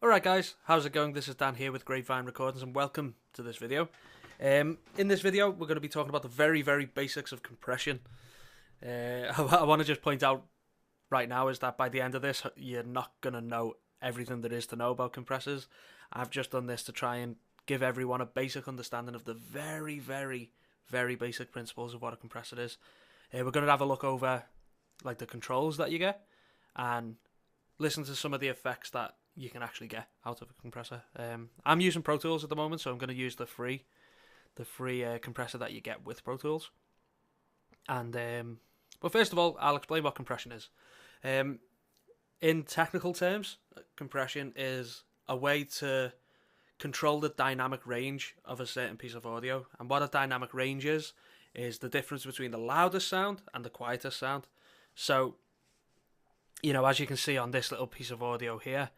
Alright guys, how's it going? This is Dan here with Grapevine Recordings and welcome to this video. In this video we're going to be talking about the very basics of compression. I want to just point out right now is that by the end of this you're not going to know everything there is to know about compressors. I've just done this to try and give everyone a basic understanding of the very basic principles of what a compressor is. We're going to have a look over like the controls that you get and listen to some of the effects that you can actually get out of a compressor. I'm using Pro Tools at the moment, so I'm going to use the free compressor that you get with Pro Tools. And but first of all, I'll explain what compression is. In technical terms, compression is a way to control the dynamic range of a certain piece of audio. And what a dynamic range is the difference between the loudest sound and the quietest sound. So, you know, as you can see on this little piece of audio here,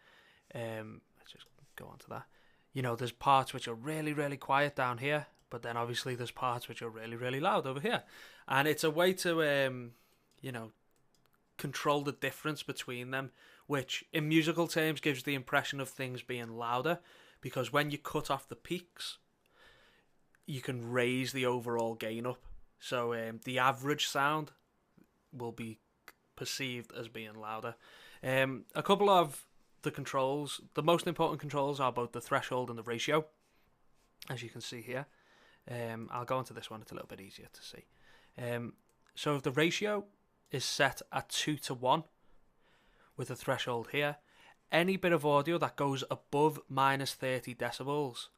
let's just go on to that. You know, there's parts which are really quiet down here, but then obviously there's parts which are really loud over here. And it's a way to, you know, control the difference between them, which in musical terms gives the impression of things being louder, because when you cut off the peaks, you can raise the overall gain up. So the average sound will be perceived as being louder. A couple of the controls, the most important controls are both the threshold and the ratio, as you can see here. I'll go into this one, it's a little bit easier to see. So if the ratio is set at 2:1 with a threshold here, any bit of audio that goes above minus 30 decibels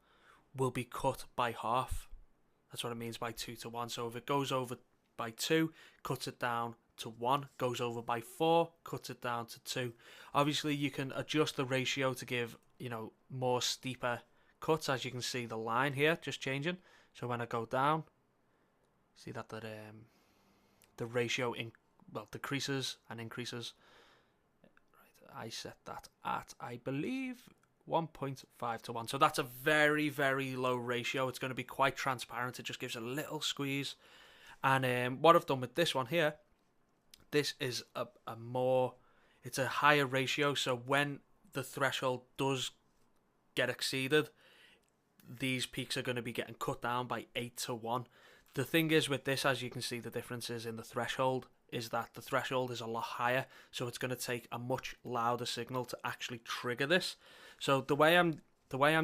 will be cut by half. That's what it means by 2:1. So if it goes over by 2, cuts it down to 1, goes over by 4, cuts it down to 2. Obviously you can adjust the ratio to give, you know, more steeper cuts, as you can see the line here just changing. So when I go down, see that the ratio decreases and increases. Right, I set that at, I believe, 1.5:1. So that's a very low ratio. It's going to be quite transparent. It just gives a little squeeze. And what I've done with this one here, this is it's a higher ratio, so when the threshold does get exceeded, these peaks are going to be getting cut down by 8:1. The thing is with this, as you can see, the differences in the threshold is that the threshold is a lot higher, so it's going to take a much louder signal to actually trigger this. So the way I'm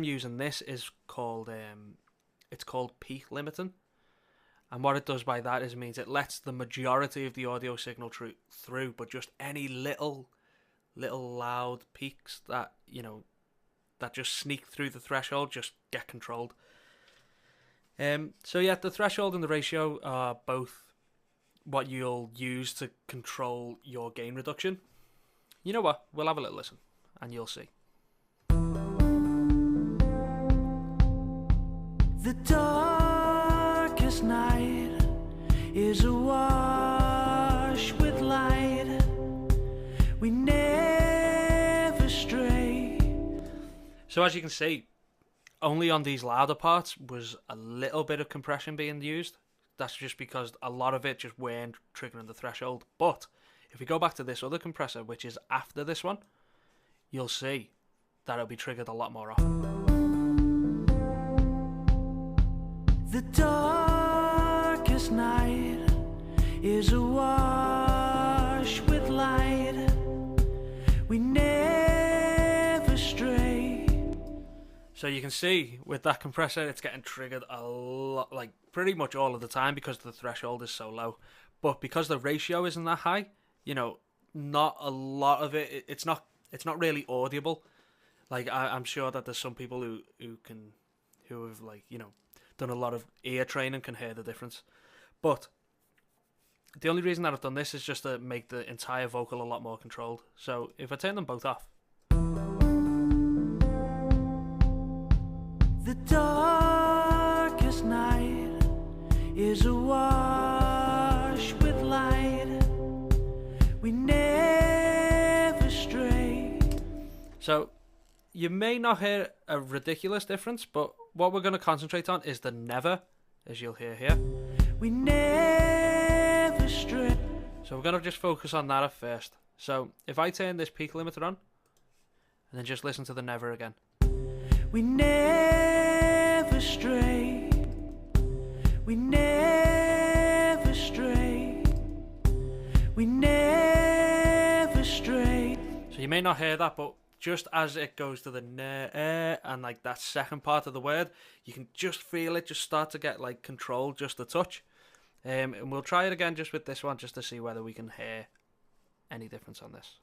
using this is called it's called peak limiting. And what it does by that is means it lets the majority of the audio signal through, but just any little loud peaks that, you know, that just sneak through the threshold just get controlled. So yeah, the threshold and the ratio are both what you'll use to control your gain reduction. You know what? We'll have a little listen and you'll see. The darkest night is awash with light. We never stray. So as you can see, only on these louder parts was a little bit of compression being used. That's just because a lot of it just weren't triggering the threshold. But if we go back to this other compressor, which is after this one, you'll see that it'll be triggered a lot more often. The darkest night is awash with light. We never stray. So you can see with that compressor, it's getting triggered a lot, like pretty much all of the time, because the threshold is so low. But because the ratio isn't that high, you know, not a lot of it. It's not really audible. Like I'm sure that there's some people who have, like, you know, done a lot of ear training can hear the difference. But the only reason that I've done this is just to make the entire vocal a lot more controlled. So if I turn them both off. The darkest night is awash with light. We never stray. So you may not hear a ridiculous difference, but what we're going to concentrate on is the never, as you'll hear here. We never stray. So we're going to just focus on that at first. So if I turn this peak limiter on, And then just listen to the never again. We never stray. We never stray. We never stray. So you may not hear that, but just as it goes to the and like that second part of the word, you can just feel it just start to get like controlled just a touch. And we'll try it again just with this one, just to see whether we can hear any difference on this.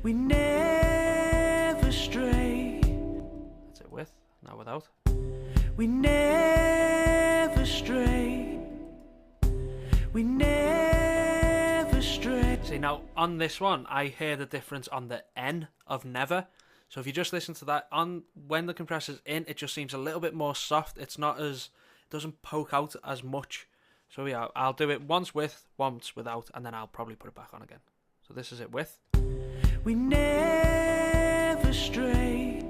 We never stray. That's it with, now without. We never stray. We never stray. See, now on this one, I hear the difference on the N of never. So if you just listen to that, on when the compressor's in, it just seems a little bit more soft. It's not as, it doesn't poke out as much. So yeah, I'll do it once with, once without, and then I'll probably put it back on again. So this is it with. We never stray.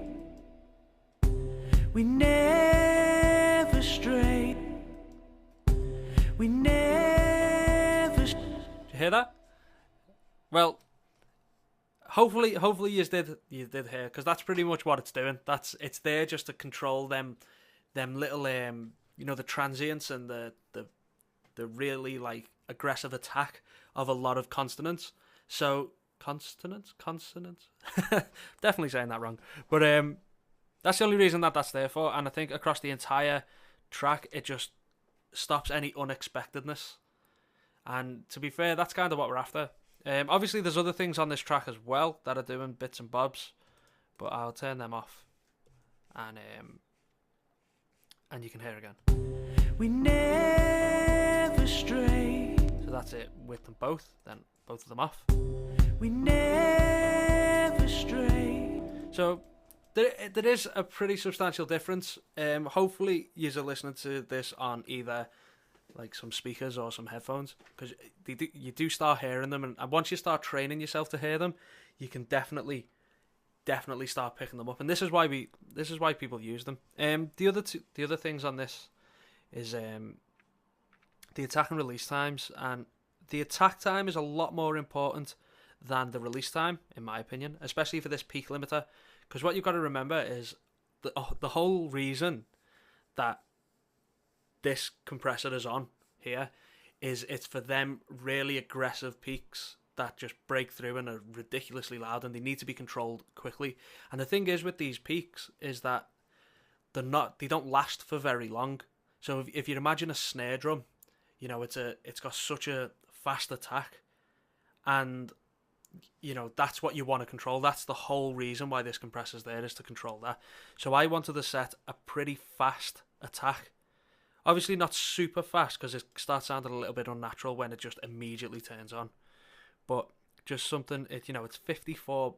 We never stray. We never. Did you hear that? Well, hopefully you did hear, because that's pretty much what it's doing. It's there just to control them little the transients and the really like aggressive attack of a lot of consonants. So consonants, definitely saying that wrong, but that's the only reason that's there for. And I think across the entire track, it just stops any unexpectedness. And to be fair, that's kind of what we're after. Obviously, there's other things on this track as well that are doing bits and bobs, but I'll turn them off, and you can hear again. We never stray. So that's it with them both, then both of them off. We never stray. So there is a pretty substantial difference. Hopefully you're listening to this on either like some speakers or some headphones, because you do start hearing them, and once you start training yourself to hear them, you can definitely start picking them up. And this is why people use them. The other things on this is the attack and release times, and the attack time is a lot more important than the release time, in my opinion, especially for this peak limiter, because what you've got to remember is the whole reason that this compressor is on here is it's for them really aggressive peaks that just break through and are ridiculously loud, and they need to be controlled quickly. And the thing is with these peaks is that they don't last for very long. So if you imagine a snare drum, it's got such a fast attack, and that's what you want to control. That's the whole reason why this compressor's there, is to control that. So I wanted to set a pretty fast attack. Obviously not super fast, because it starts sounding a little bit unnatural when it just immediately turns on. But just something, it's 54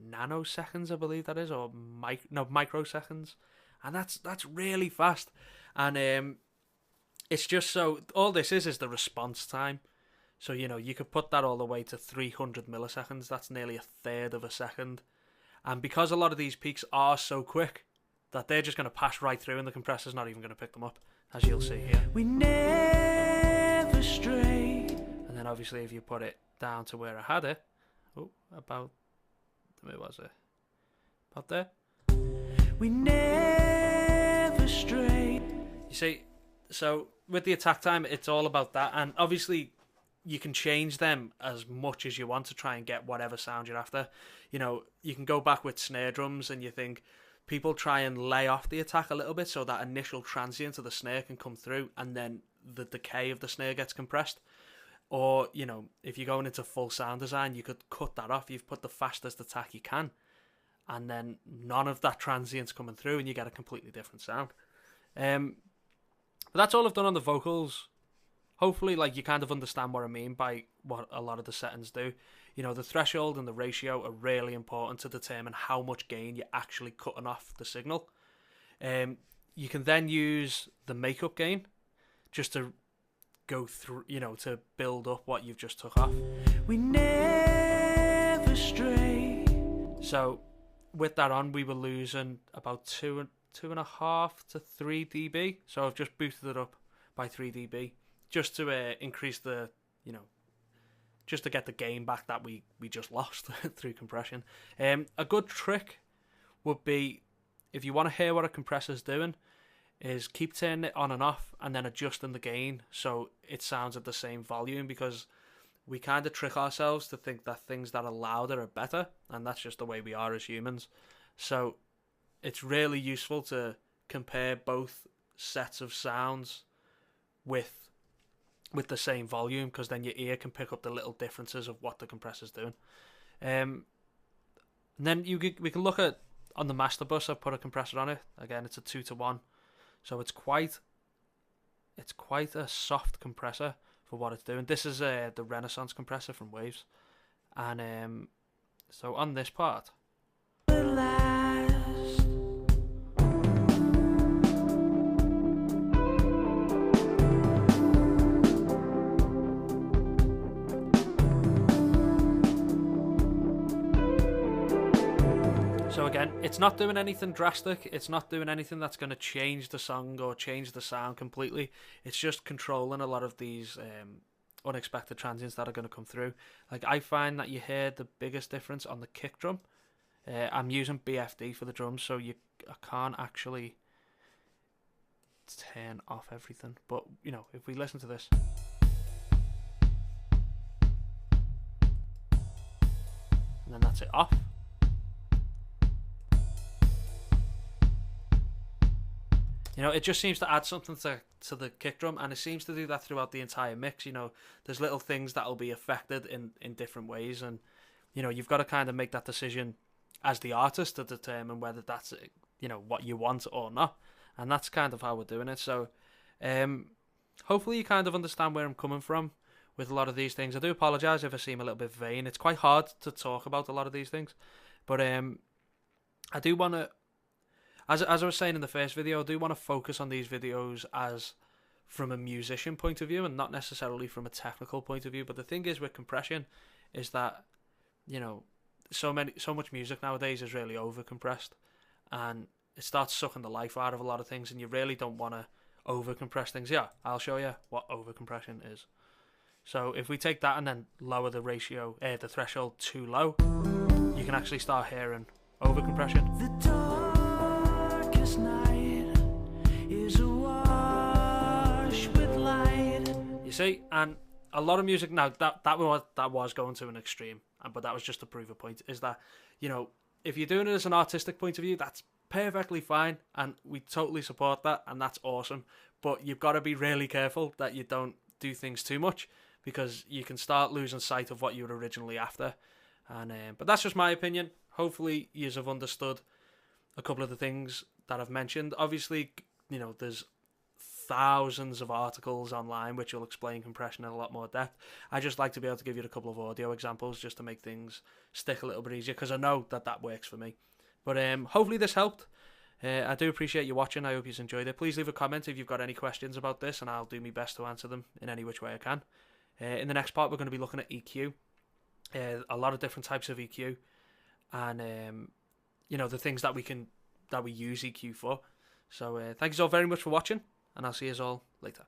nanoseconds, I believe that is, or microseconds, and that's really fast. And it's just so, all this is the response time. So you could put that all the way to 300 milliseconds. That's nearly a third of a second. And because a lot of these peaks are so quick that they're just going to pass right through, and the compressor's not even going to pick them up, as you'll see here. We never stray. And then obviously if you put it down to where I had it, where was it? About there. We never stray. You see, so with the attack time, it's all about that, and obviously you can change them as much as you want to try and get whatever sound you're after. You can go back with snare drums, and you think people try and lay off the attack a little bit so that initial transient of the snare can come through, and then the decay of the snare gets compressed. Or, if you're going into full sound design, you could cut that off. You've put the fastest attack you can, and then none of that transient's coming through, and you get a completely different sound. But that's all I've done on the vocals. Hopefully, you kind of understand what I mean by what a lot of the settings do. The threshold and the ratio are really important to determine how much gain you're actually cutting off the signal. You can then use the makeup gain just to go through, to build up what you've just took off. We never stray. So with that on, we were losing about 2.5 to 3 dB. So I've just boosted it up by 3 dB just to increase the, just to get the gain back that we just lost through compression. A good trick would be, if you want to hear what a compressor's doing, is keep turning it on and off and then adjusting the gain so it sounds at the same volume, because we kind of trick ourselves to think that things that are louder are better, and that's just the way we are as humans. So it's really useful to compare both sets of sounds with the same volume, because then your ear can pick up the little differences of what the compressor's doing. And then we can look at, on the master bus, I've put a compressor on it. Again, it's a 2-to-1, so it's quite a soft compressor for what it's doing. This is the Renaissance compressor from Waves, and so on this part, so again, it's not doing anything drastic. It's not doing anything that's going to change the song or change the sound completely. It's just controlling a lot of these unexpected transients that are going to come through. Like, I find that you hear the biggest difference on the kick drum. I'm using BFD for the drums, so I can't actually turn off everything. But, you know, if we listen to this, and then that's it off. You know, it just seems to add something to the kick drum, and it seems to do that throughout the entire mix. You know, there's little things that will be affected in different ways, and, you know, you've got to kind of make that decision as the artist to determine whether that's, you know, what you want or not, and that's kind of how we're doing it. So hopefully you kind of understand where I'm coming from with a lot of these things. I do apologise if I seem a little bit vain. It's quite hard to talk about a lot of these things, but I do want to, as I was saying in the first video, I do want to focus on these videos as from a musician point of view and not necessarily from a technical point of view. But the thing is with compression is that, you know, so much music nowadays is really over compressed, and it starts sucking the life out of a lot of things, and you really don't want to over compress things. Yeah, I'll show you what over compression is. So if we take that and then lower the ratio, the threshold too low, you can actually start hearing over compression. The darkest night is awash with light. You see, and a lot of music now that was going to an extreme, but that was just to prove a point. Is that, you know, if you're doing it as an artistic point of view, that's perfectly fine, and we totally support that, and that's awesome. But you've got to be really careful that you don't do things too much, because you can start losing sight of what you were originally after. And but that's just my opinion. Hopefully you have understood a couple of the things that I've mentioned. Obviously, you know, there's thousands of articles online which will explain compression in a lot more depth. I just like to be able to give you a couple of audio examples just to make things stick a little bit easier, because I know that works for me. But hopefully this helped. I do appreciate you watching. I hope you've enjoyed it. Please leave a comment if you've got any questions about this, and I'll do my best to answer them in any which way I can. In the next part, we're going to be looking at EQ, a lot of different types of EQ, and you know, the things that we use EQ for. So thank you all very much for watching, and I'll see you all later.